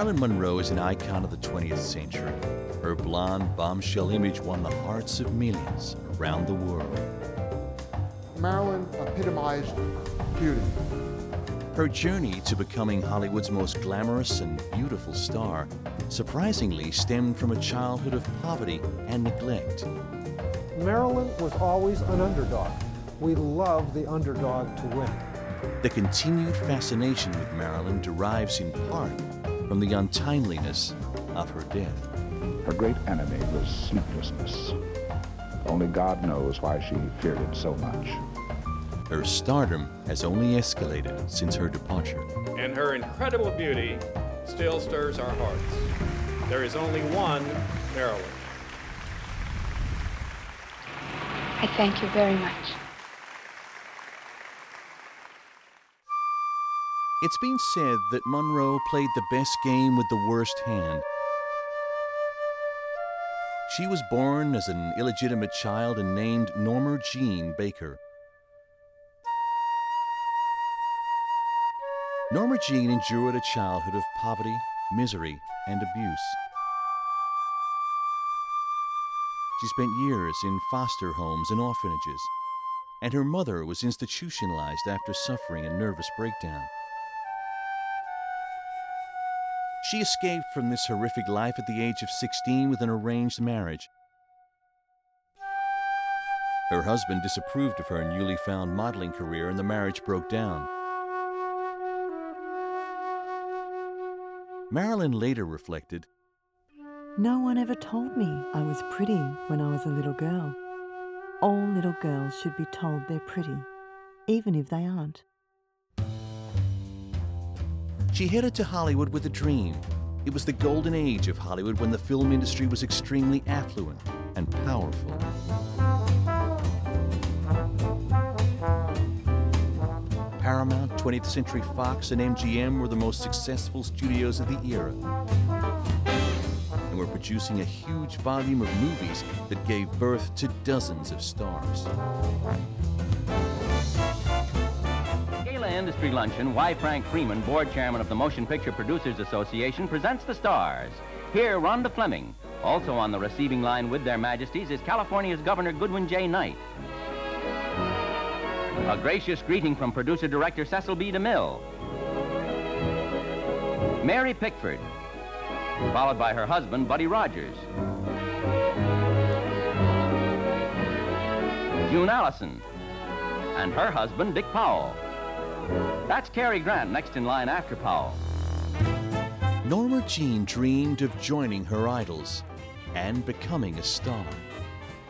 Marilyn Monroe is an icon of the 20th century. Her blonde, bombshell image won the hearts of millions around the world. Marilyn epitomized beauty. Her journey to becoming Hollywood's most glamorous and beautiful star surprisingly stemmed from a childhood of poverty and neglect. Marilyn was always an underdog. We love the underdog to win. The continued fascination with Marilyn derives in part from the untimeliness of her death. Her great enemy was sleeplessness. Only God knows why she feared it so much. Her stardom has only escalated since her departure. And her incredible beauty still stirs our hearts. There is only one Marilyn. I thank you very much. It's been said that Monroe played the best game with the worst hand. She was born as an illegitimate child and named Norma Jeane Baker. Norma Jeane endured a childhood of poverty, misery, and abuse. She spent years in foster homes and orphanages, and her mother was institutionalized after suffering a nervous breakdown. She escaped from this horrific life at the age of 16 with an arranged marriage. Her husband disapproved of her newly found modeling career, and the marriage broke down. Marilyn later reflected, "No one ever told me I was pretty when I was a little girl. All little girls should be told they're pretty, even if they aren't." She headed to Hollywood with a dream. It was the golden age of Hollywood when the film industry was extremely affluent and powerful. Paramount, 20th Century Fox, and MGM were the most successful studios of the era, and were producing a huge volume of movies that gave birth to dozens of stars. Gala Industry Luncheon, Y. Frank Freeman, board chairman of the Motion Picture Producers Association, presents the stars. Here, Rhonda Fleming. Also on the receiving line with their majesties is California's Governor Goodwin J. Knight. A gracious greeting from producer-director Cecil B. DeMille. Mary Pickford, followed by her husband, Buddy Rogers. June Allison, and her husband, Dick Powell. That's Cary Grant next in line after Powell. Norma Jeane dreamed of joining her idols and becoming a star.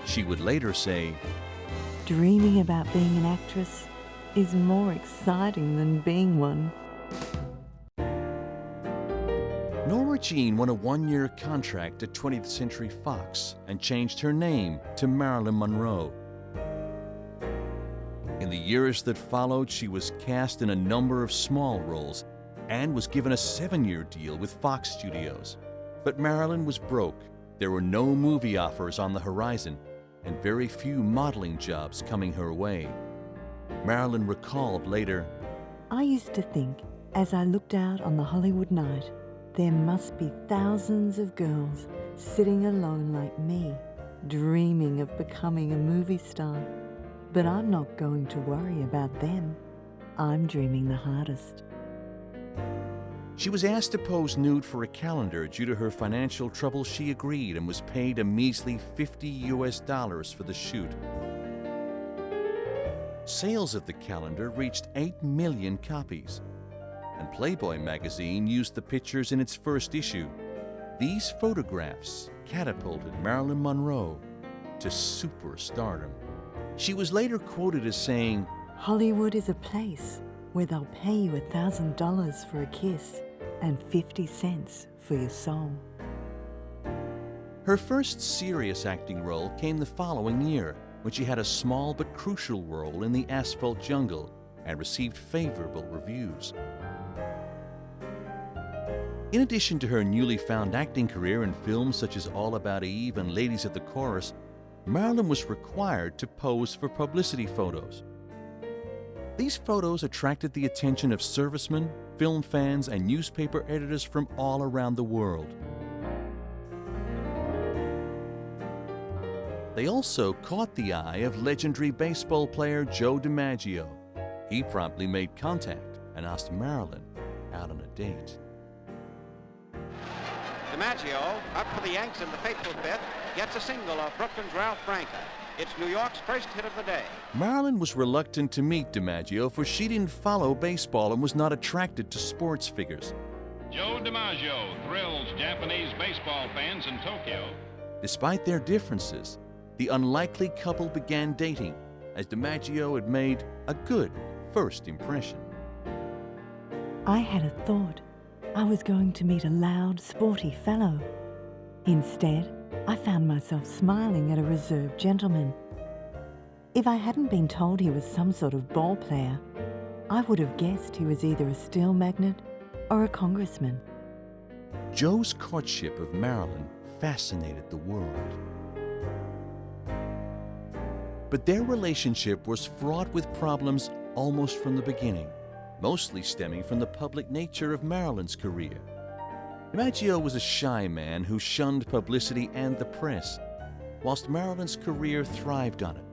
She would later say, Dreaming about being an actress is more exciting than being one. Norma Jeane won a one-year contract at 20th Century Fox and changed her name to Marilyn Monroe. In the years that followed, she was cast in a number of small roles and was given a 7-year deal with Fox Studios. But Marilyn was broke. There were no movie offers on the horizon and very few modeling jobs coming her way. Marilyn recalled later, I used to think, as I looked out on the Hollywood night, there must be thousands of girls sitting alone like me, dreaming of becoming a movie star. But I'm not going to worry about them. I'm dreaming the hardest. She was asked to pose nude for a calendar. Due to her financial trouble, she agreed and was paid a measly $50 for the shoot. Sales of the calendar reached 8 million copies, and Playboy magazine used the pictures in its first issue. These photographs catapulted Marilyn Monroe to superstardom. She was later quoted as saying, Hollywood is a place where they'll pay you $1,000 for a kiss and 50 cents for your soul. Her first serious acting role came the following year, when she had a small but crucial role in The Asphalt Jungle and received favorable reviews. In addition to her newly found acting career in films such as All About Eve and Ladies of the Chorus, Marilyn was required to pose for publicity photos. These photos attracted the attention of servicemen, film fans, and newspaper editors from all around the world. They also caught the eye of legendary baseball player Joe DiMaggio. He promptly made contact and asked Marilyn out on a date. DiMaggio, up for the Yanks in the fateful fifth, gets a single off Brooklyn's Ralph Branca. It's New York's first hit of the day. Marilyn was reluctant to meet DiMaggio, for she didn't follow baseball and was not attracted to sports figures. Joe DiMaggio thrills Japanese baseball fans in Tokyo. Despite their differences, the unlikely couple began dating, as DiMaggio had made a good first impression. I had a thought. I was going to meet a loud, sporty fellow. Instead, I found myself smiling at a reserved gentleman. If I hadn't been told he was some sort of ball player, I would have guessed he was either a steel magnate or a congressman. Joe's courtship of Marilyn fascinated the world. But their relationship was fraught with problems almost from the beginning, mostly stemming from the public nature of Marilyn's career. DiMaggio was a shy man who shunned publicity and the press, whilst Marilyn's career thrived on it.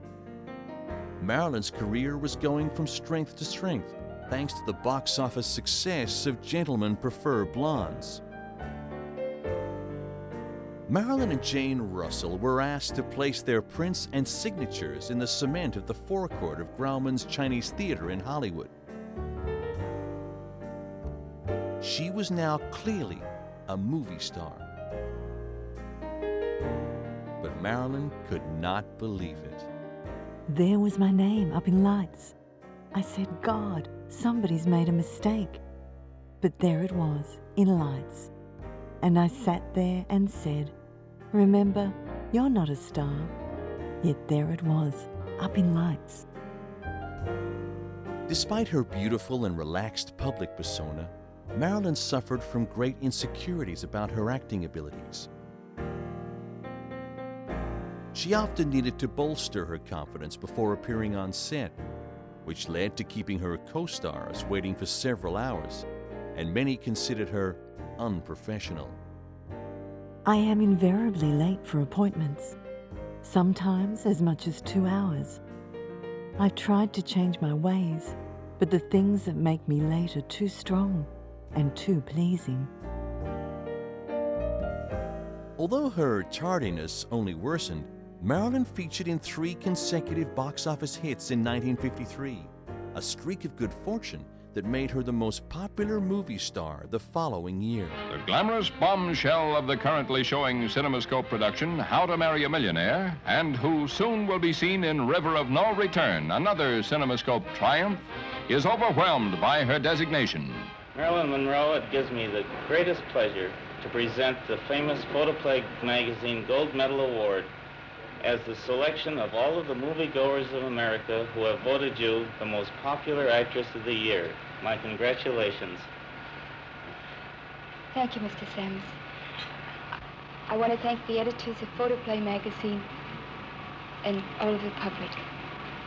Marilyn's career was going from strength to strength, thanks to the box office success of Gentlemen Prefer Blondes. Marilyn and Jane Russell were asked to place their prints and signatures in the cement of the forecourt of Grauman's Chinese Theater in Hollywood. She was now clearly a movie star. But Marilyn could not believe it. There was my name up in lights. I said, God, somebody's made a mistake. But there it was, in lights. And I sat there and said, remember, you're not a star. Yet there it was, up in lights. Despite her beautiful and relaxed public persona, Marilyn suffered from great insecurities about her acting abilities. She often needed to bolster her confidence before appearing on set, which led to keeping her co-stars waiting for several hours, and many considered her unprofessional. I am invariably late for appointments, sometimes as much as 2 hours. I've tried to change my ways, but the things that make me late are too strong and too pleasing. Although her tardiness only worsened, Marilyn featured in 3 consecutive box office hits in 1953, a streak of good fortune that made her the most popular movie star the following year. The glamorous bombshell of the currently showing CinemaScope production, How to Marry a Millionaire, and who soon will be seen in River of No Return, another CinemaScope triumph, is overwhelmed by her designation. Marilyn Monroe, it gives me the greatest pleasure to present the famous Photoplay magazine Gold Medal Award as the selection of all of the moviegoers of America who have voted you the most popular actress of the year. My congratulations. Thank you, Mr. Sims. I want to thank the editors of Photoplay magazine and all of the public.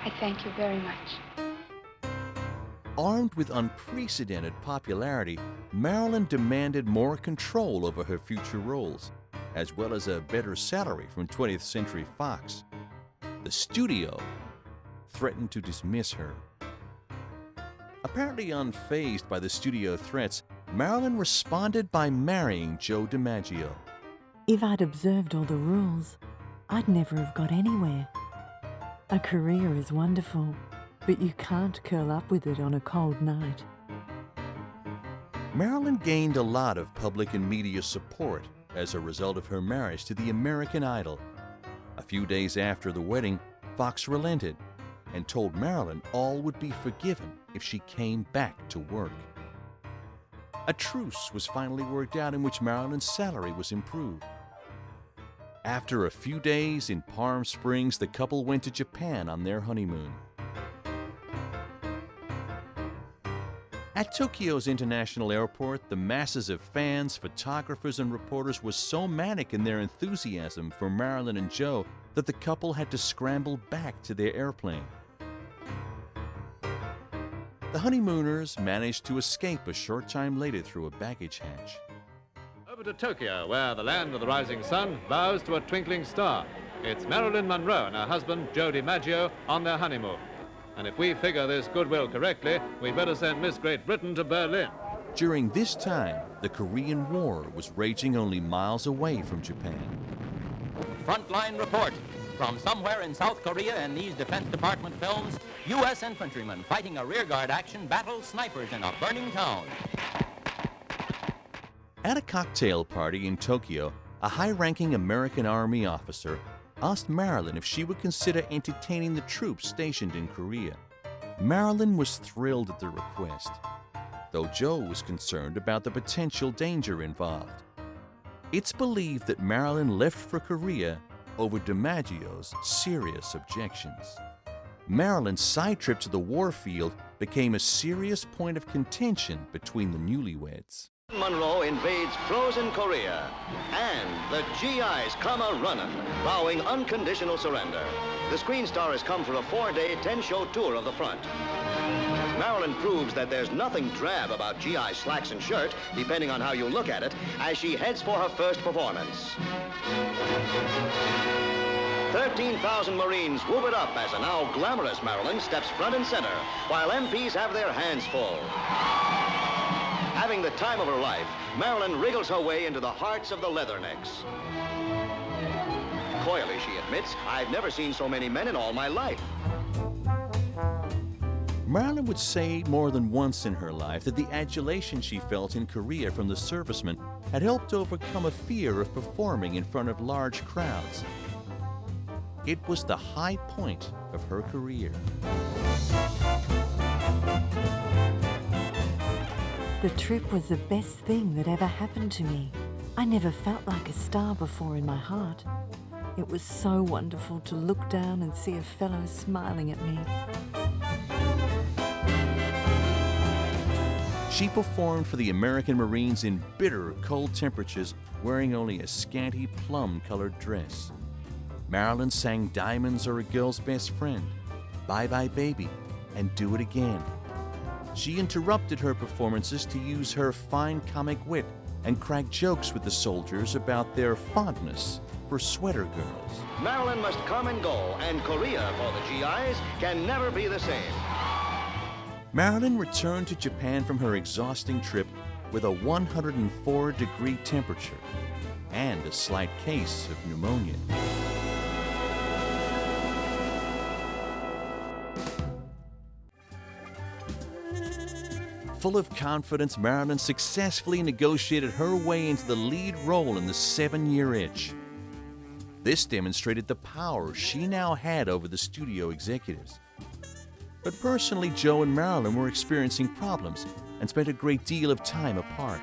I thank you very much. Armed with unprecedented popularity, Marilyn demanded more control over her future roles, as well as a better salary from 20th Century Fox. The studio threatened to dismiss her. Apparently unfazed by the studio threats, Marilyn responded by marrying Joe DiMaggio. If I'd observed all the rules, I'd never have got anywhere. A career is wonderful, but you can't curl up with it on a cold night. Marilyn gained a lot of public and media support as a result of her marriage to the American Idol. A few days after the wedding, Fox relented and told Marilyn all would be forgiven if she came back to work. A truce was finally worked out in which Marilyn's salary was improved. After a few days in Palm Springs, the couple went to Japan on their honeymoon. At Tokyo's International Airport, the masses of fans, photographers, and reporters were so manic in their enthusiasm for Marilyn and Joe that the couple had to scramble back to their airplane. The honeymooners managed to escape a short time later through a baggage hatch. Over to Tokyo, where the land of the rising sun bows to a twinkling star. It's Marilyn Monroe and her husband, Joe DiMaggio, on their honeymoon. And if we figure this goodwill correctly, we'd better send Miss Great Britain to Berlin. During this time, the Korean War was raging only miles away from Japan. Frontline report. From somewhere in South Korea in these Defense Department films, U.S. infantrymen fighting a rearguard action battle snipers in a burning town. At a cocktail party in Tokyo, a high-ranking American Army officer asked Marilyn if she would consider entertaining the troops stationed in Korea. Marilyn was thrilled at the request, though Joe was concerned about the potential danger involved. It's believed that Marilyn left for Korea over DiMaggio's serious objections. Marilyn's side trip to the war field became a serious point of contention between the newlyweds. Monroe invades frozen Korea, and the GIs come a-running, vowing unconditional surrender. The screen star has come for a 4-day, 10-show tour of the front. Marilyn proves that there's nothing drab about GI slacks and shirt, depending on how you look at it, as she heads for her first performance. 13,000 Marines whoop it up as a now glamorous Marilyn steps front and center, while MPs have their hands full. Having the time of her life, Marilyn wriggles her way into the hearts of the leathernecks. Coyly, she admits, I've never seen so many men in all my life. Marilyn would say more than once in her life that the adulation she felt in Korea from the servicemen had helped overcome a fear of performing in front of large crowds. It was the high point of her career. The trip was the best thing that ever happened to me. I never felt like a star before in my heart. It was so wonderful to look down and see a fellow smiling at me. She performed for the American Marines in bitter, cold temperatures, wearing only a scanty plum-colored dress. Marilyn sang Diamonds Are a Girl's Best Friend, Bye Bye Baby, and Do It Again. She interrupted her performances to use her fine comic wit and crack jokes with the soldiers about their fondness for sweater girls. Marilyn must come and go, and Korea for the GIs can never be the same. Marilyn returned to Japan from her exhausting trip with a 104-degree temperature and a slight case of pneumonia. Full of confidence, Marilyn successfully negotiated her way into the lead role in The 7-Year Itch. This demonstrated the power she now had over the studio executives. But personally, Joe and Marilyn were experiencing problems and spent a great deal of time apart.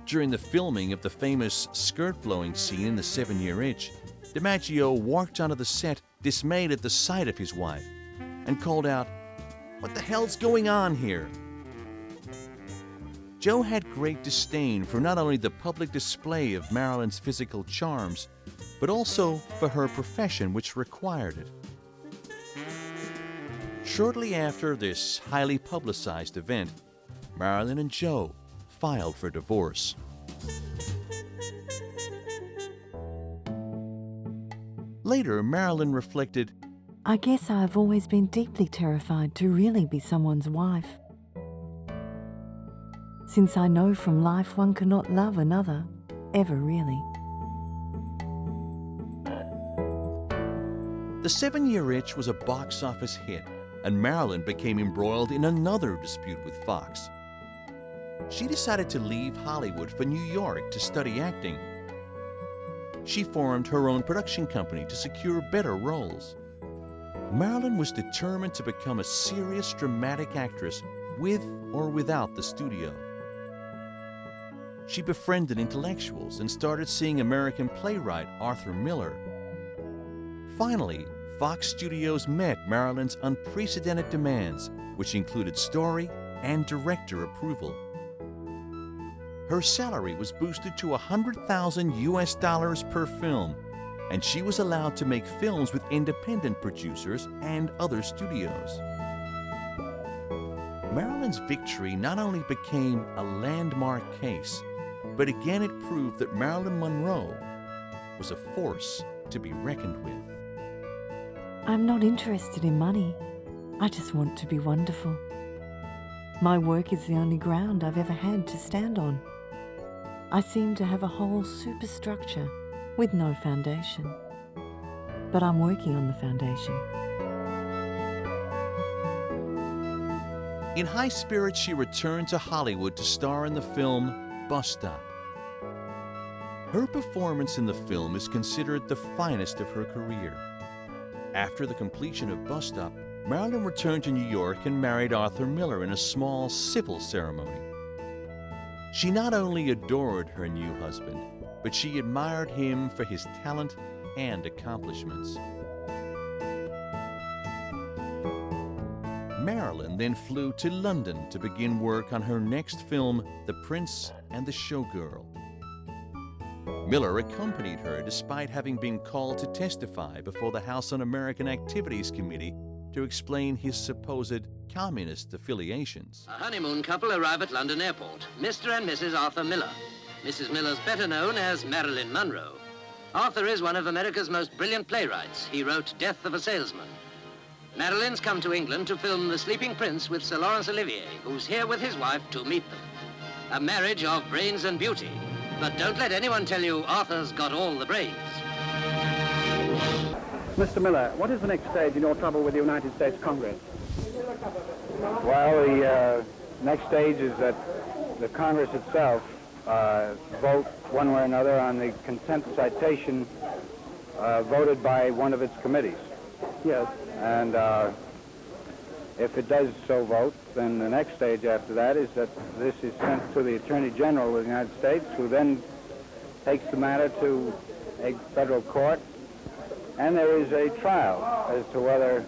During the filming of the famous skirt-blowing scene in The 7-Year Itch, DiMaggio walked onto the set dismayed at the sight of his wife and called out, "What the hell's going on here?" Joe had great disdain for not only the public display of Marilyn's physical charms, but also for her profession, which required it. Shortly after this highly publicized event, Marilyn and Joe filed for divorce. Later, Marilyn reflected, I guess I've always been deeply terrified to really be someone's wife. Since I know from life one cannot love another, ever really. The 7-Year Itch was a box office hit, and Marilyn became embroiled in another dispute with Fox. She decided to leave Hollywood for New York to study acting. She formed her own production company to secure better roles. Marilyn was determined to become a serious dramatic actress with or without the studio. She befriended intellectuals and started seeing American playwright Arthur Miller. Finally, Fox Studios met Marilyn's unprecedented demands, which included story and director approval. Her salary was boosted to $100,000 per film, and she was allowed to make films with independent producers and other studios. Marilyn's victory not only became a landmark case, but again it proved that Marilyn Monroe was a force to be reckoned with. I'm not interested in money. I just want to be wonderful. My work is the only ground I've ever had to stand on. I seem to have a whole superstructure with no foundation. But I'm working on the foundation. In high spirits, she returned to Hollywood to star in the film Bus Stop. Her performance in the film is considered the finest of her career. After the completion of Bus Stop, Marilyn returned to New York and married Arthur Miller in a small civil ceremony. She not only adored her new husband, but she admired him for his talent and accomplishments. Marilyn then flew to London to begin work on her next film, The Prince and the Showgirl. Miller accompanied her despite having been called to testify before the House Un-American Activities Committee to explain his supposed communist affiliations. A honeymoon couple arrive at London Airport, Mr. and Mrs. Arthur Miller. Mrs. Miller's better known as Marilyn Monroe. Arthur is one of America's most brilliant playwrights. He wrote Death of a Salesman. Marilyn's come to England to film The Sleeping Prince with Sir Laurence Olivier, who's here with his wife to meet them. A marriage of brains and beauty. But don't let anyone tell you Arthur's got all the brains. Mr. Miller, what is the next stage in your trouble with the United States Congress? Well, the next stage is that the Congress itself vote one way or another on the contempt citation voted by one of its committees. Yes. And if it does so vote, then the next stage after that is that this is sent to the Attorney General of the United States, who then takes the matter to a federal court, and there is a trial as to whether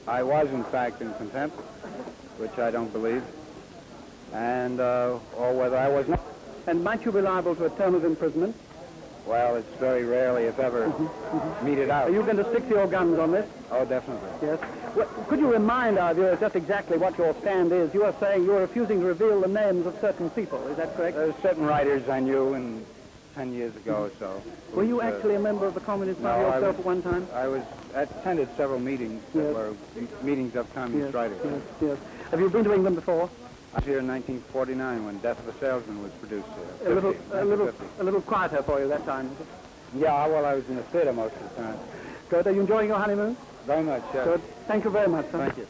I was in fact in contempt, which I don't believe, and or whether I was not. And might you be liable to a term of imprisonment? Well, it's very rarely, if ever, meted out. Are you going to stick to your guns on this? Oh, definitely. Yes. Well, could you remind our viewers just exactly what your stand is? You are saying you are refusing to reveal the names of certain people. Is that correct? There's certain writers I knew 10 years ago or so. Were you actually a member of the Communist Party yourself at one time? I attended several meetings that were meetings of communist writers. Yes, yes. Have you been to England before? I was here in 1949 when Death of a Salesman was produced here. A little quieter for you that time. Yeah, well, I was in the theater most of the time. Good. Are you enjoying your honeymoon? Very much, yes. Good. Thank you very much, sir. Thank you.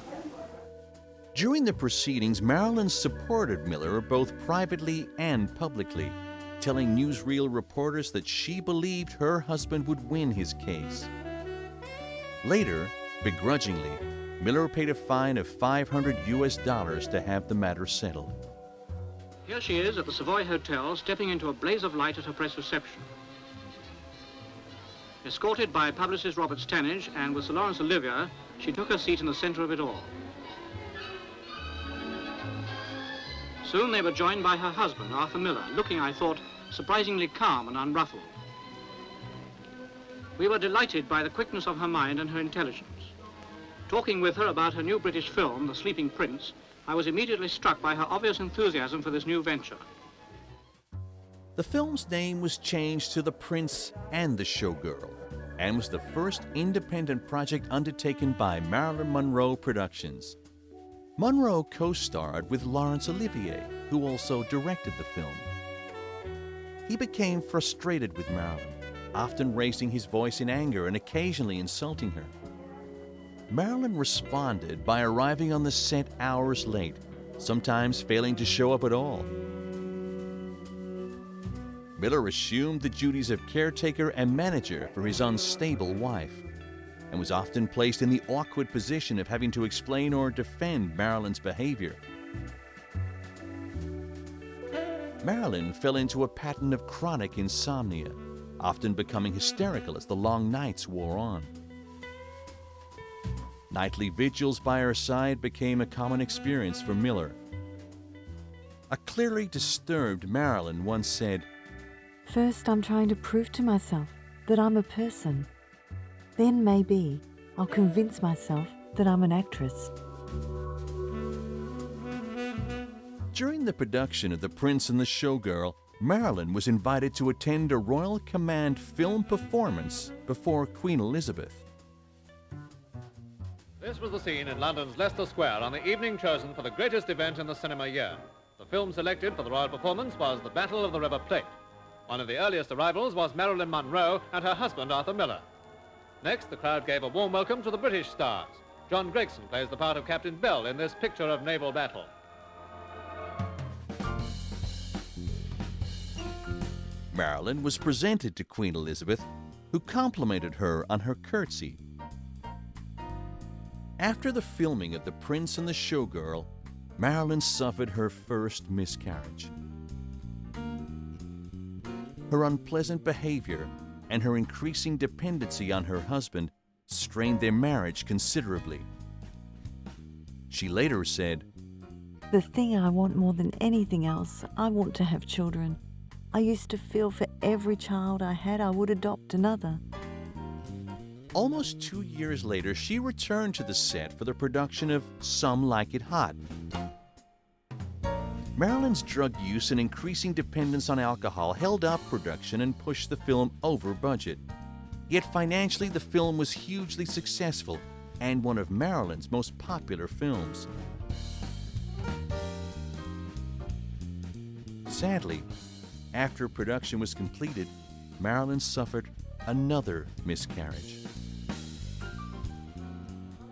During the proceedings, Marilyn supported Miller both privately and publicly, telling newsreel reporters that she believed her husband would win his case. Later, begrudgingly, Miller paid a fine of $500 to have the matter settled. Here she is at the Savoy Hotel, stepping into a blaze of light at her press reception. Escorted by publicist Robert Stanage and with Sir Laurence Olivier, she took her seat in the center of it all. Soon they were joined by her husband, Arthur Miller, looking, I thought, surprisingly calm and unruffled. We were delighted by the quickness of her mind and her intelligence. Talking with her about her new British film, The Sleeping Prince, I was immediately struck by her obvious enthusiasm for this new venture. The film's name was changed to The Prince and the Showgirl, and was the first independent project undertaken by Marilyn Monroe Productions. Monroe co-starred with Laurence Olivier, who also directed the film. He became frustrated with Marilyn, often raising his voice in anger and occasionally insulting her. Marilyn responded by arriving on the set hours late, sometimes failing to show up at all. Miller assumed the duties of caretaker and manager for his unstable wife, and was often placed in the awkward position of having to explain or defend Marilyn's behavior. Marilyn fell into a pattern of chronic insomnia, often becoming hysterical as the long nights wore on. Nightly vigils by her side became a common experience for Miller. A clearly disturbed Marilyn once said, "First, I'm trying to prove to myself that I'm a person. Then maybe I'll convince myself that I'm an actress." During the production of The Prince and the Showgirl, Marilyn was invited to attend a Royal Command film performance before Queen Elizabeth. This was the scene in London's Leicester Square on the evening chosen for the greatest event in the cinema year. The film selected for the royal performance was The Battle of the River Plate. One of the earliest arrivals was Marilyn Monroe and her husband Arthur Miller. Next, the crowd gave a warm welcome to the British stars. John Gregson plays the part of Captain Bell in this picture of naval battle. Marilyn was presented to Queen Elizabeth, who complimented her on her curtsy. After the filming of The Prince and the Showgirl, Marilyn suffered her first miscarriage. Her unpleasant behavior and her increasing dependency on her husband strained their marriage considerably. She later said, "The thing I want more than anything else, I want to have children. I used to feel for every child I had, I would adopt another." Almost 2 years later, she returned to the set for the production of Some Like It Hot. Marilyn's drug use and increasing dependence on alcohol held up production and pushed the film over budget. Yet financially, the film was hugely successful and one of Marilyn's most popular films. Sadly, after production was completed, Marilyn suffered another miscarriage.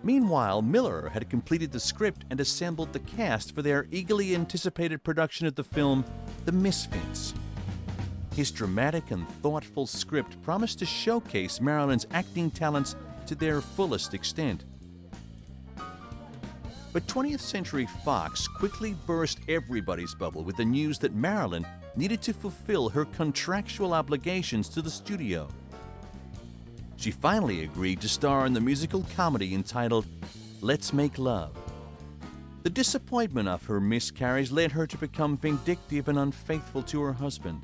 Meanwhile, Miller had completed the script and assembled the cast for their eagerly anticipated production of the film The Misfits. His dramatic and thoughtful script promised to showcase Marilyn's acting talents to their fullest extent. But 20th Century Fox quickly burst everybody's bubble with the news that Marilyn needed to fulfill her contractual obligations to the studio. She finally agreed to star in the musical comedy entitled Let's Make Love. The disappointment of her miscarriage led her to become vindictive and unfaithful to her husband.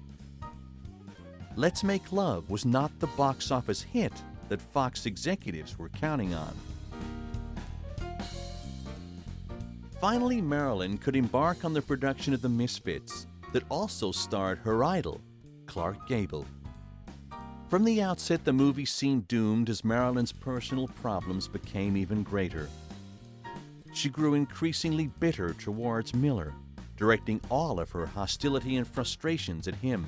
Let's Make Love was not the box office hit that Fox executives were counting on. Finally, Marilyn could embark on the production of The Misfits that also starred her idol, Clark Gable. From the outset, the movie seemed doomed as Marilyn's personal problems became even greater. She grew increasingly bitter towards Miller, directing all of her hostility and frustrations at him.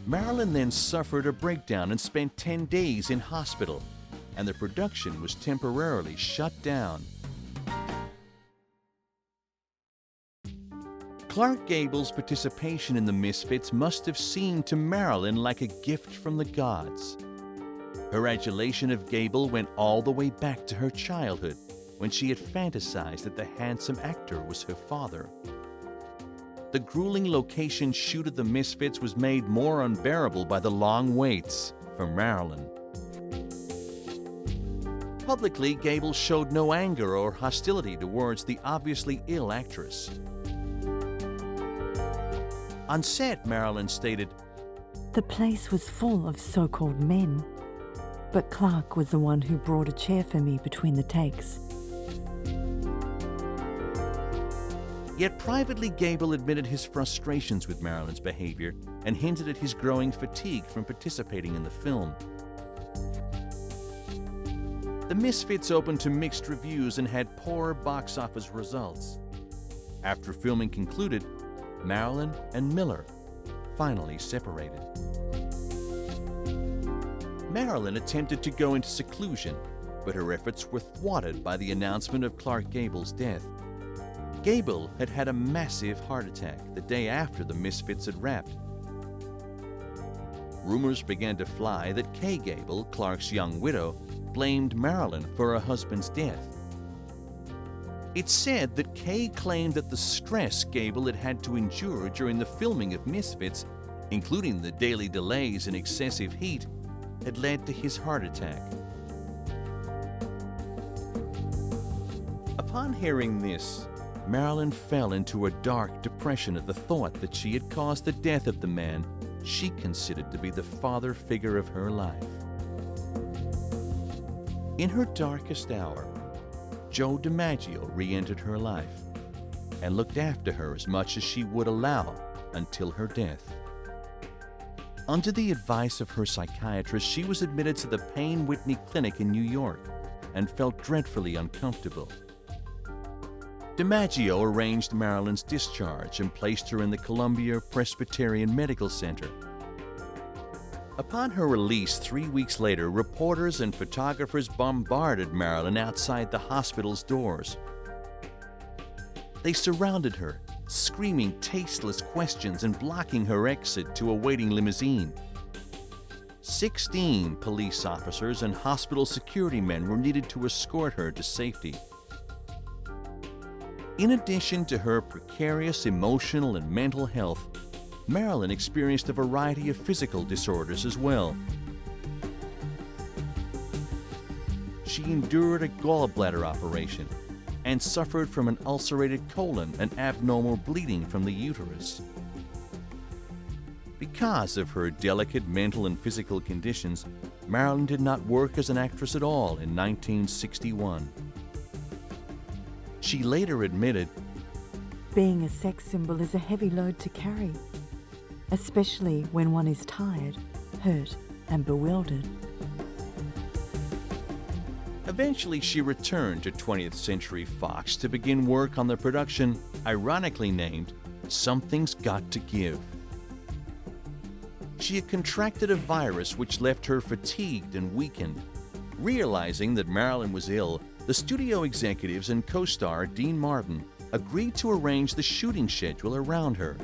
Marilyn then suffered a breakdown and spent 10 days in hospital, and the production was temporarily shut down. Clark Gable's participation in The Misfits must have seemed to Marilyn like a gift from the gods. Her adulation of Gable went all the way back to her childhood, when she had fantasized that the handsome actor was her father. The grueling location shoot of The Misfits was made more unbearable by the long waits for Marilyn. Publicly, Gable showed no anger or hostility towards the obviously ill actress. On set, Marilyn stated, "The place was full of so-called men, but Clark was the one who brought a chair for me between the takes." Yet privately, Gable admitted his frustrations with Marilyn's behavior and hinted at his growing fatigue from participating in the film. The Misfits opened to mixed reviews and had poor box office results. After filming concluded, Marilyn and Miller finally separated. Marilyn attempted to go into seclusion, but her efforts were thwarted by the announcement of Clark Gable's death. Gable had had a massive heart attack the day after The Misfits had wrapped. Rumors began to fly that Kay Gable, Clark's young widow, blamed Marilyn for her husband's death. It's said that Kay claimed that the stress Gable had had to endure during the filming of Misfits, including the daily delays and excessive heat, had led to his heart attack. Upon hearing this, Marilyn fell into a dark depression at the thought that she had caused the death of the man she considered to be the father figure of her life. In her darkest hour, Joe DiMaggio re-entered her life. and looked after her as much as she would allow until her death. Under the advice of her psychiatrist, she was admitted to the Payne Whitney Clinic in New York and felt dreadfully uncomfortable. DiMaggio arranged Marilyn's discharge and placed her in the Columbia Presbyterian Medical Center. Upon her release 3 weeks later, reporters and photographers bombarded Marilyn outside the hospital's doors. They surrounded her, screaming tasteless questions and blocking her exit to a waiting limousine. 16 police officers and hospital security men were needed to escort her to safety. In addition to her precarious emotional and mental health, Marilyn experienced a variety of physical disorders as well. She endured a gallbladder operation and suffered from an ulcerated colon and abnormal bleeding from the uterus. Because of her delicate mental and physical conditions, Marilyn did not work as an actress at all in 1961. She later admitted, "Being a sex symbol is a heavy load to carry, especially when one is tired, hurt, and bewildered." Eventually, she returned to 20th Century Fox to begin work on the production ironically named Something's Got to Give. She had contracted a virus which left her fatigued and weakened. Realizing that Marilyn was ill, the studio executives and co-star Dean Martin agreed to arrange the shooting schedule around her.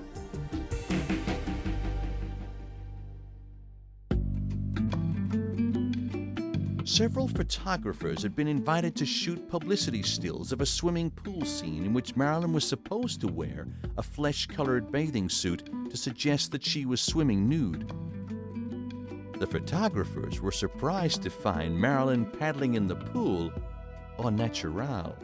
Several photographers had been invited to shoot publicity stills of a swimming pool scene in which Marilyn was supposed to wear a flesh-colored bathing suit to suggest that she was swimming nude. The photographers were surprised to find Marilyn paddling in the pool au natural.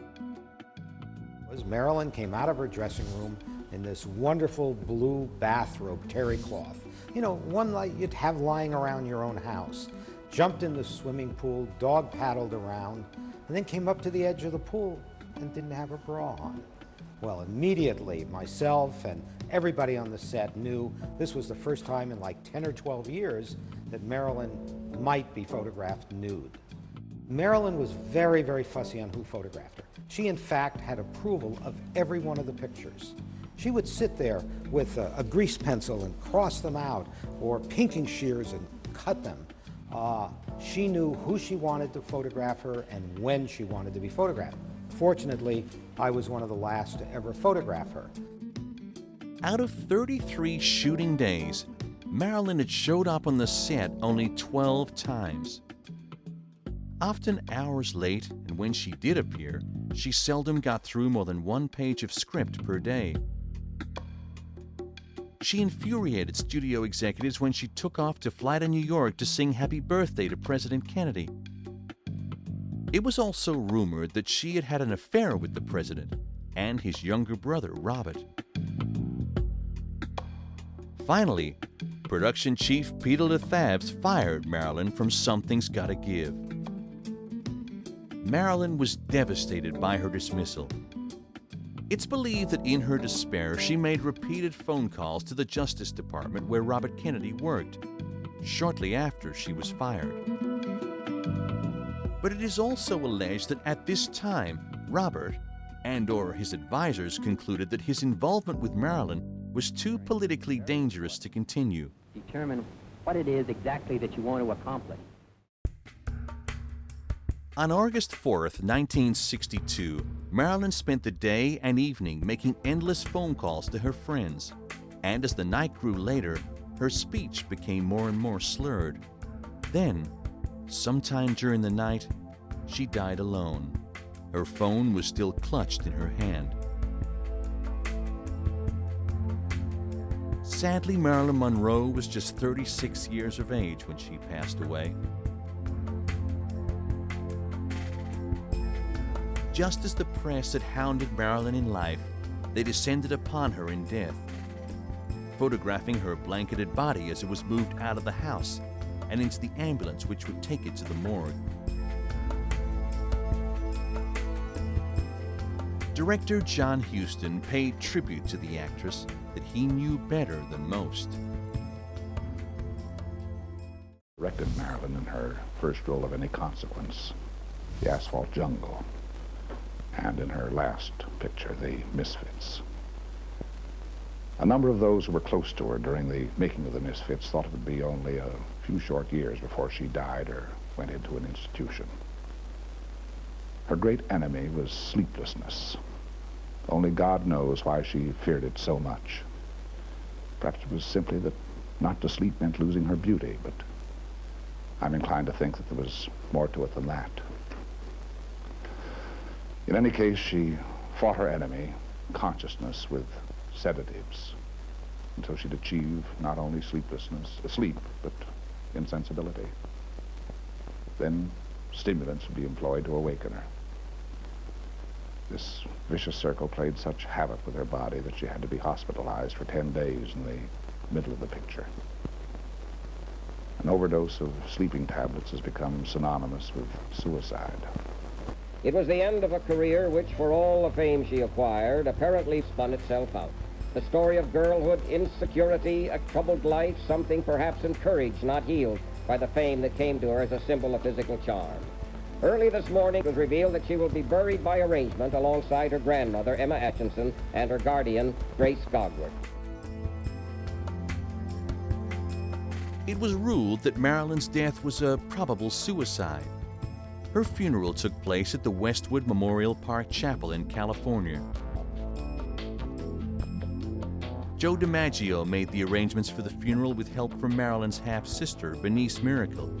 Marilyn came out of her dressing room in this wonderful blue bathrobe, terry cloth. You know, one like you'd have lying around your own house. Jumped in the swimming pool, dog paddled around, and then came up to the edge of the pool and didn't have a bra on. Well, immediately, myself and everybody on the set knew this was the first time in like 10 or 12 years that Marilyn might be photographed nude. Marilyn was very, very fussy on who photographed her. She, in fact, had approval of every one of the pictures. She would sit there with a grease pencil and cross them out, or pinking shears and cut them. She knew who she wanted to photograph her and when she wanted to be photographed. Fortunately, I was one of the last to ever photograph her. Out of 33 shooting days, Marilyn had showed up on the set only 12 times. Often hours late, and when she did appear, she seldom got through more than one page of script per day. She infuriated studio executives when she took off to fly to New York to sing Happy Birthday to President Kennedy. It was also rumored that she had had an affair with the president and his younger brother, Robert. Finally, production chief Peter LaThabs fired Marilyn from Something's Gotta Give. Marilyn was devastated by her dismissal. It's believed that in her despair, she made repeated phone calls to the Justice Department where Robert Kennedy worked, shortly after she was fired. But it is also alleged that at this time, Robert and/or his advisors concluded that his involvement with Marilyn was too politically dangerous to continue. Determine what it is exactly that you want to accomplish. On August 4th, 1962, Marilyn spent the day and evening making endless phone calls to her friends, and as the night grew later, her speech became more and more slurred. Then, sometime during the night, she died alone. Her phone was still clutched in her hand. Sadly, Marilyn Monroe was just 36 years of age when she passed away. Just as the press had hounded Marilyn in life, they descended upon her in death, photographing her blanketed body as it was moved out of the house and into the ambulance which would take it to the morgue. Director John Huston paid tribute to the actress that he knew better than most. Directed Marilyn in her first role of any consequence, The Asphalt Jungle, and in her last picture, The Misfits. A number of those who were close to her during the making of The Misfits thought it would be only a few short years before she died or went into an institution. Her great enemy was sleeplessness. Only God knows why she feared it so much. Perhaps it was simply that not to sleep meant losing her beauty, but I'm inclined to think that there was more to it than that. In any case, she fought her enemy, consciousness, with sedatives until she'd achieve not only sleep, but insensibility. Then stimulants would be employed to awaken her. This vicious circle played such havoc with her body that she had to be hospitalized for 10 days in the middle of the picture. An overdose of sleeping tablets has become synonymous with suicide. It was the end of a career which, for all the fame she acquired, apparently spun itself out. The story of girlhood, insecurity, a troubled life, something perhaps encouraged, not healed, by the fame that came to her as a symbol of physical charm. Early this morning it was revealed that she will be buried by arrangement alongside her grandmother, Emma Atchison, and her guardian, Grace Gogward. It was ruled that Marilyn's death was a probable suicide. Her funeral took place at the Westwood Memorial Park Chapel in California. Joe DiMaggio made the arrangements for the funeral with help from Marilyn's half-sister, Bernice Miracle.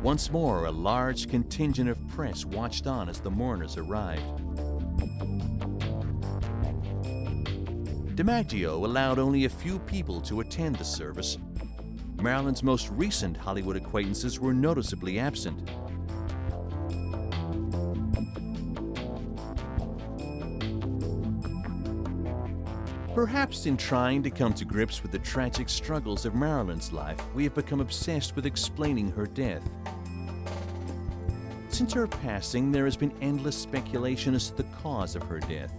Once more, a large contingent of press watched on as the mourners arrived. DiMaggio allowed only a few people to attend the service. Marilyn's most recent Hollywood acquaintances were noticeably absent. Perhaps in trying to come to grips with the tragic struggles of Marilyn's life, we have become obsessed with explaining her death. Since her passing, there has been endless speculation as to the cause of her death.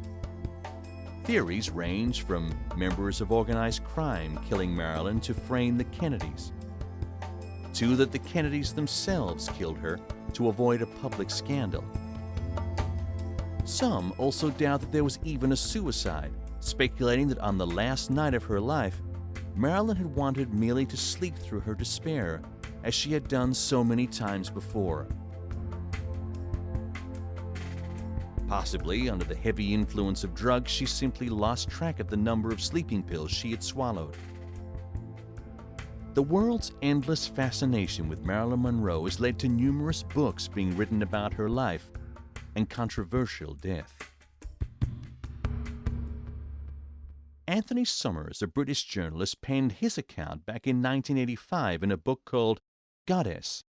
Theories range from members of organized crime killing Marilyn to frame the Kennedys, to that the Kennedys themselves killed her to avoid a public scandal. Some also doubt that there was even a suicide, speculating that on the last night of her life, Marilyn had wanted merely to sleep through her despair, as she had done so many times before. Possibly, under the heavy influence of drugs, she simply lost track of the number of sleeping pills she had swallowed. The world's endless fascination with Marilyn Monroe has led to numerous books being written about her life and controversial death. Anthony Summers, a British journalist, penned his account back in 1985 in a book called Goddess: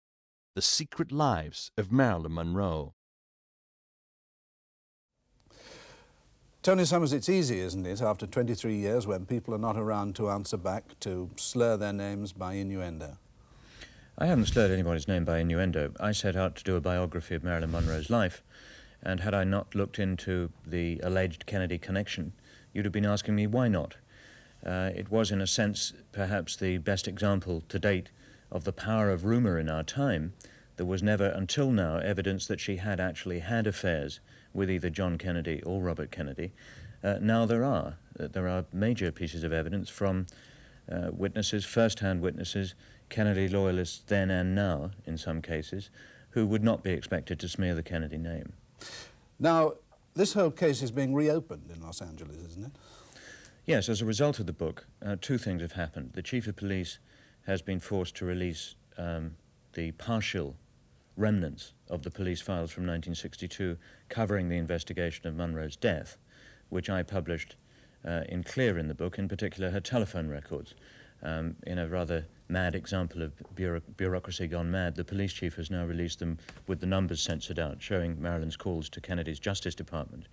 The Secret Lives of Marilyn Monroe. Tony Summers, it's easy, isn't it, after 23 years when people are not around to answer back, to slur their names by innuendo? I haven't slurred anybody's name by innuendo. I set out to do a biography of Marilyn Monroe's life, and had I not looked into the alleged Kennedy connection, you'd have been asking me why not. It was, in a sense, perhaps the best example to date of the power of rumor in our time. There was never, until now, evidence that she had actually had affairs with either John Kennedy or Robert Kennedy. Now there are. There are major pieces of evidence from witnesses, first-hand witnesses, Kennedy loyalists then and now, in some cases, who would not be expected to smear the Kennedy name. Now, this whole case is being reopened in Los Angeles, isn't it? Yes, as a result of the book, two things have happened. The chief of police has been forced to release the partial remnants of the police files from 1962 covering the investigation of Monroe's death, which I published in clear in the book, in particular her telephone records. In a rather mad example of bureaucracy gone mad, the police chief has now released them with the numbers censored out, showing Marilyn's calls to Kennedy's Justice Department.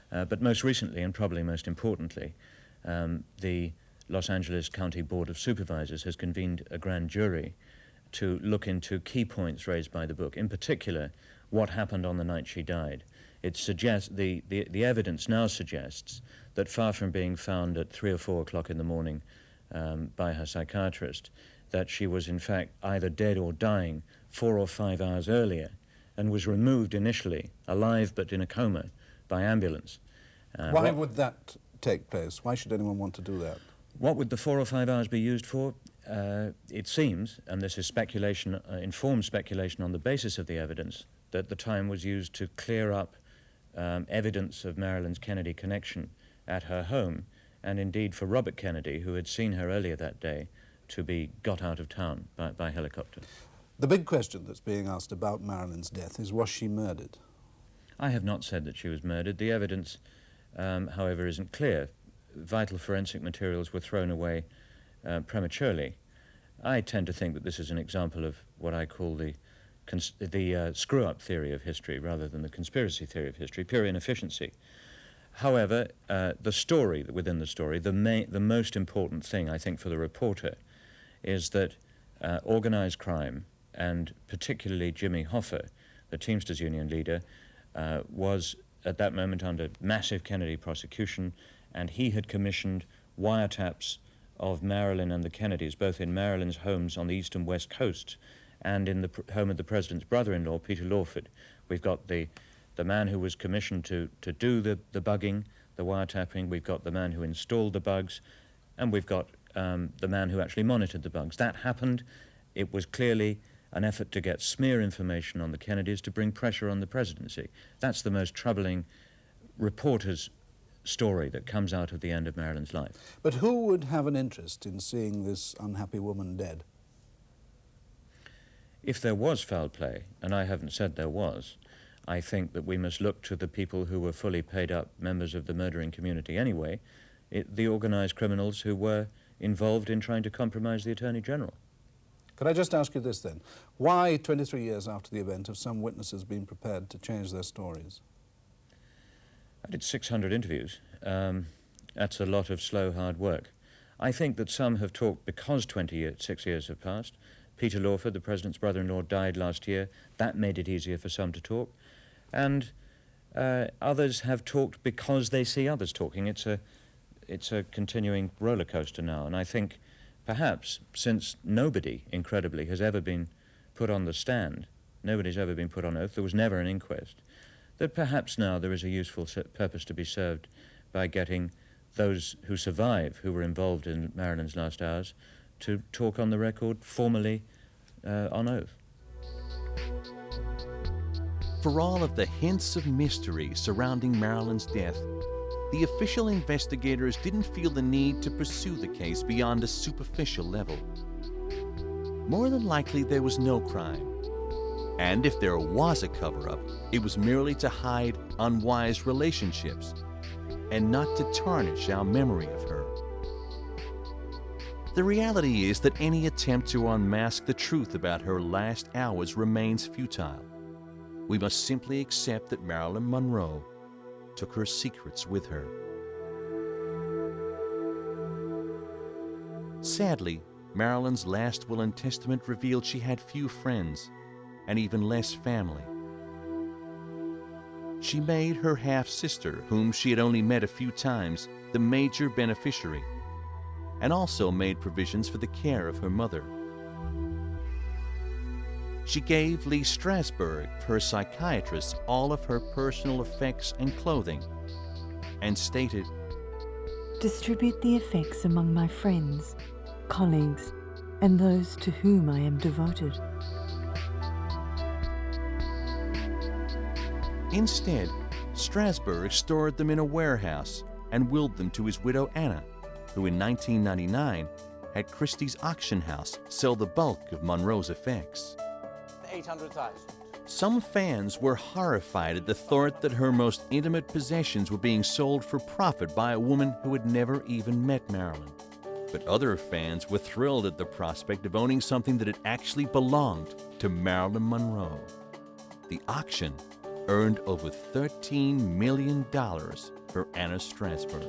But most recently, and probably most importantly, the Los Angeles County Board of Supervisors has convened a grand jury to look into key points raised by the book, in particular, what happened on the night she died. It suggests, the evidence now suggests that far from being found at 3 or 4 o'clock in the morning by her psychiatrist, that she was in fact either dead or dying 4 or 5 hours earlier, and was removed initially, alive but in a coma, by ambulance. Why would that take place? Why should anyone want to do that? What would the 4 or 5 hours be used for? It seems, and this is speculation, informed speculation on the basis of the evidence, that the time was used to clear up evidence of Marilyn's Kennedy connection at her home, and indeed for Robert Kennedy, who had seen her earlier that day, to be got out of town by helicopter. The big question that's being asked about Marilyn's death is, was she murdered? I have not said that she was murdered. The evidence, however, isn't clear. Vital forensic materials were thrown away prematurely. I tend to think that this is an example of what I call the screw-up theory of history rather than the conspiracy theory of history, pure inefficiency. However, the story, within the story, the most important thing, I think, for the reporter is that organized crime, and particularly Jimmy Hoffa, the Teamsters Union leader, was at that moment under massive Kennedy prosecution, and he had commissioned wiretaps of Marilyn and the Kennedys, both in Marilyn's homes on the east and west coasts, and in the home of the president's brother-in-law, Peter Lawford. We've got the man who was commissioned to do the bugging, the wiretapping. We've got the man who installed the bugs, and we've got the man who actually monitored the bugs. That happened. It was clearly an effort to get smear information on the Kennedys to bring pressure on the presidency. That's the most troubling reporter's story that comes out of the end of Marilyn's life. But who would have an interest in seeing this unhappy woman dead? If there was foul play, and I haven't said there was, I think that we must look to the people who were fully paid up members of the murdering community anyway, the organized criminals who were involved in trying to compromise the Attorney General. Could I just ask you this then? Why, 23 years after the event, have some witnesses been prepared to change their stories? I did 600 interviews. That's a lot of slow, hard work. I think that some have talked because 6 years have passed. Peter Lawford, the president's brother-in-law, died last year. That made it easier for some to talk. And others have talked because they see others talking. It's a continuing roller coaster now. And I think perhaps since nobody, incredibly, has ever been put on the stand, nobody's ever been put on oath, there was never an inquest, that perhaps now there is a useful purpose to be served by getting those who survive, who were involved in Marilyn's last hours, to talk on the record formally on oath. For all of the hints of mystery surrounding Marilyn's death, the official investigators didn't feel the need to pursue the case beyond a superficial level. More than likely, there was no crime. And if there was a cover-up, it was merely to hide unwise relationships and not to tarnish our memory of her. The reality is that any attempt to unmask the truth about her last hours remains futile. We must simply accept that Marilyn Monroe took her secrets with her. Sadly, Marilyn's last will and testament revealed she had few friends and even less family. She made her half-sister, whom she had only met a few times, the major beneficiary, and also made provisions for the care of her mother. She gave Lee Strasberg, her psychiatrist, all of her personal effects and clothing, and stated, "Distribute the effects among my friends, colleagues, and those to whom I am devoted." Instead, Strasberg stored them in a warehouse and willed them to his widow Anna, who in 1999 had Christie's auction house sell the bulk of Monroe's effects. 800,000. Some fans were horrified at the thought that her most intimate possessions were being sold for profit by a woman who had never even met Marilyn. But other fans were thrilled at the prospect of owning something that had actually belonged to Marilyn Monroe. The auction earned over $13 million for Anna Strasberg.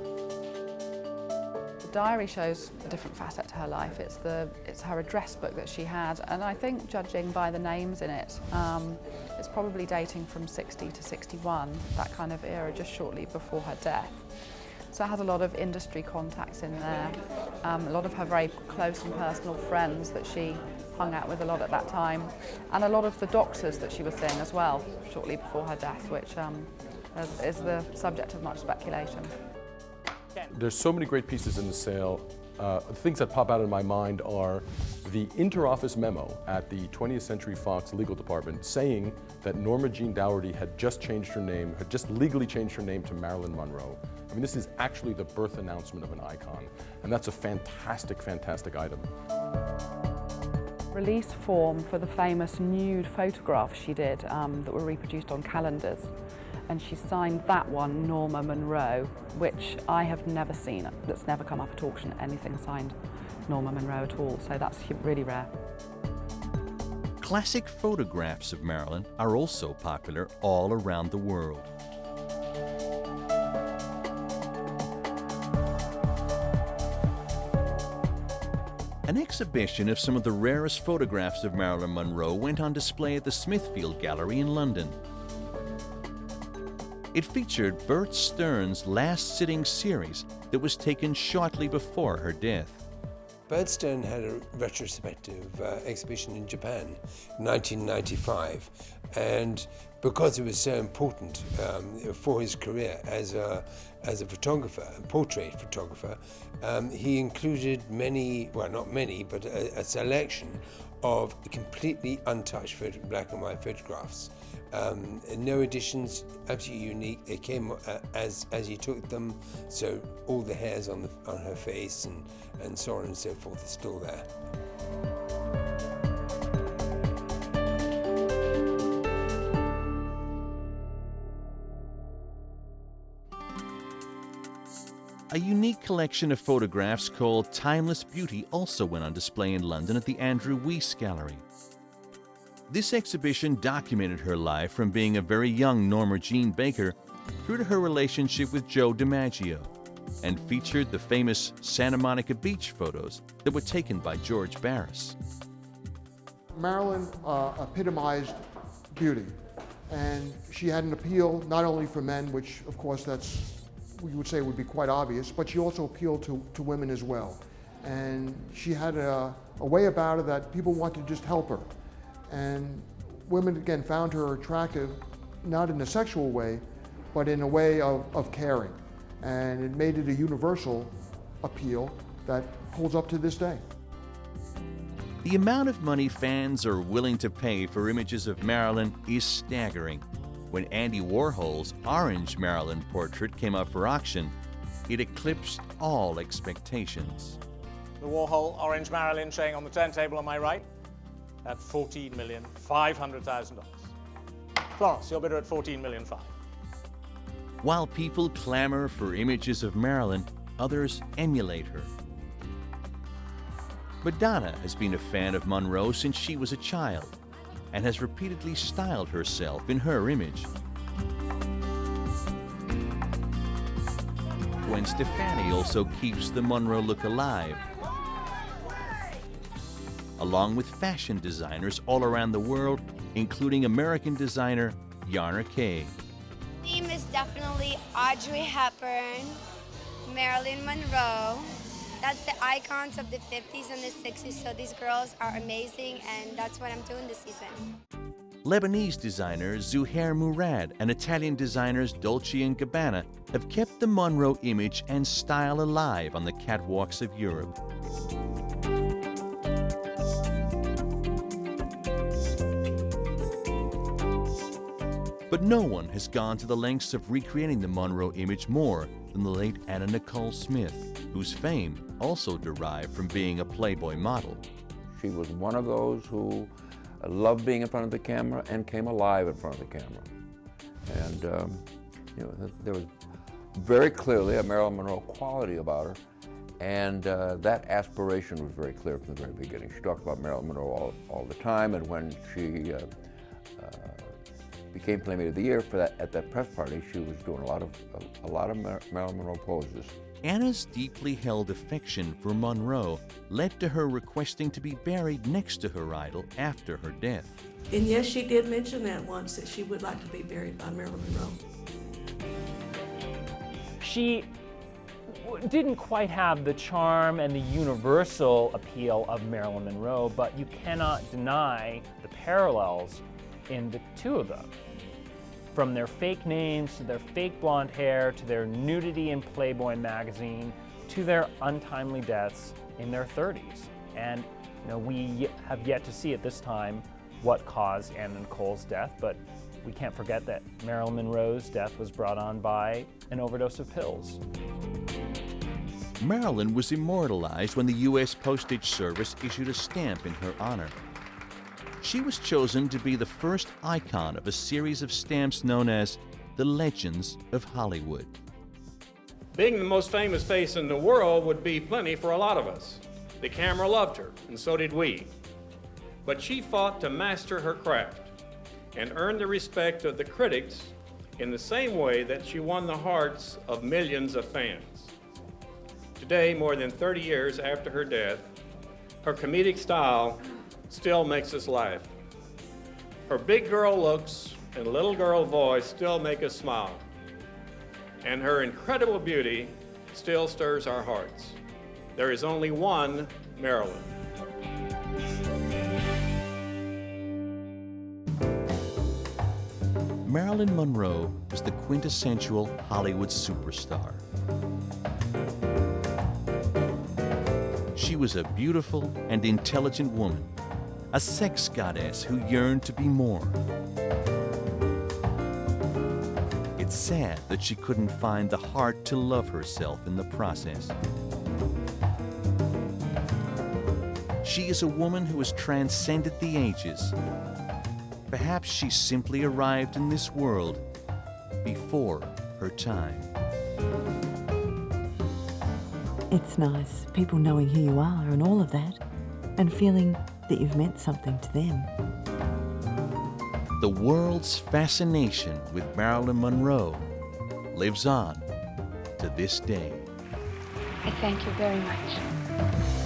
The diary shows a different facet to her life. It's her address book that she had, and I think, judging by the names in it, it's probably dating from 60 to 61, that kind of era, just shortly before her death. So it has a lot of industry contacts in there, a lot of her very close and personal friends that she hung out with a lot at that time, and a lot of the doctors that she was seeing as well, shortly before her death, which is the subject of much speculation. There's so many great pieces in the sale. The things that pop out in my mind are the inter-office memo at the 20th Century Fox legal department saying that Norma Jean Dougherty had just changed her name, had just legally changed her name to Marilyn Monroe. I mean, this is actually the birth announcement of an icon, and that's a fantastic, fantastic item. Release form for the famous nude photographs she did that were reproduced on calendars, and she signed that one Norma Monroe, which I have never seen. That's never come up at auction, anything signed Norma Monroe at all, so that's really rare. Classic photographs of Marilyn are also popular all around the world. An exhibition of some of the rarest photographs of Marilyn Monroe went on display at the Smithfield Gallery in London. It featured Bert Stearns' last sitting series that was taken shortly before her death. Bert Stearns had a retrospective exhibition in Japan in 1995, and because it was so important for his career as a photographer, a portrait photographer, he included many, well, not many, but a selection of completely untouched black and white photographs. No additions, absolutely unique. They came as he took them, so all the hairs on her face and so on and so forth are still there. A unique collection of photographs called Timeless Beauty also went on display in London at the Andrew Weiss Gallery. This exhibition documented her life from being a very young Norma Jean Baker through to her relationship with Joe DiMaggio, and featured the famous Santa Monica Beach photos that were taken by George Barris. Marilyn epitomized beauty, and she had an appeal not only for men, which of course we would say would be quite obvious, but she also appealed to women as well. And she had a way about her that people wanted to just help her. And women, again, found her attractive, not in a sexual way, but in a way of caring. And it made it a universal appeal that holds up to this day. The amount of money fans are willing to pay for images of Marilyn is staggering. When Andy Warhol's Orange Marilyn portrait came up for auction, it eclipsed all expectations. The Warhol Orange Marilyn showing on the turntable on my right at $14,500,000. Florence, your bidder at $14,500,000. While people clamor for images of Marilyn, others emulate her. Madonna has been a fan of Monroe since she was a child and has repeatedly styled herself in her image. Gwen Stefani also keeps the Monroe look alive, along with fashion designers all around the world, including American designer Yarna Kay. The theme is definitely Audrey Hepburn, Marilyn Monroe. That's the icons of the 50s and the 60s, so these girls are amazing, and that's what I'm doing this season. Lebanese designer Zuhair Murad and Italian designers Dolce & Gabbana have kept the Monroe image and style alive on the catwalks of Europe. But no one has gone to the lengths of recreating the Monroe image more than the late Anna Nicole Smith, whose fame also derived from being a Playboy model. She was one of those who loved being in front of the camera and came alive in front of the camera. And there was very clearly a Marilyn Monroe quality about her, and that aspiration was very clear from the very beginning. She talked about Marilyn Monroe all the time, and when she became Playmate of the Year at that press party, she was doing a lot of Marilyn Monroe poses. Anna's deeply held affection for Monroe led to her requesting to be buried next to her idol after her death. And yes, she did mention that once, that she would like to be buried by Marilyn Monroe. She didn't quite have the charm and the universal appeal of Marilyn Monroe, but you cannot deny the parallels in the two of them. From their fake names, to their fake blonde hair, to their nudity in Playboy magazine, to their untimely deaths in their 30s. And we have yet to see at this time what caused Anna Nicole's death, but we can't forget that Marilyn Monroe's death was brought on by an overdose of pills. Marilyn was immortalized when the U.S. Postage Service issued a stamp in her honor. She was chosen to be the first icon of a series of stamps known as the Legends of Hollywood. Being the most famous face in the world would be plenty for a lot of us. The camera loved her, and so did we. But she fought to master her craft and earn the respect of the critics in the same way that she won the hearts of millions of fans. Today, more than 30 years after her death, her comedic style still makes us laugh. Her big girl looks and little girl voice still make us smile. And her incredible beauty still stirs our hearts. There is only one Marilyn. Marilyn Monroe was the quintessential Hollywood superstar. She was a beautiful and intelligent woman, a sex goddess who yearned to be more. It's sad that she couldn't find the heart to love herself in the process. She is a woman who has transcended the ages. Perhaps she simply arrived in this world before her time. It's nice, people knowing who you are and all of that, and feeling that you've meant something to them. The world's fascination with Marilyn Monroe lives on to this day. I thank you very much.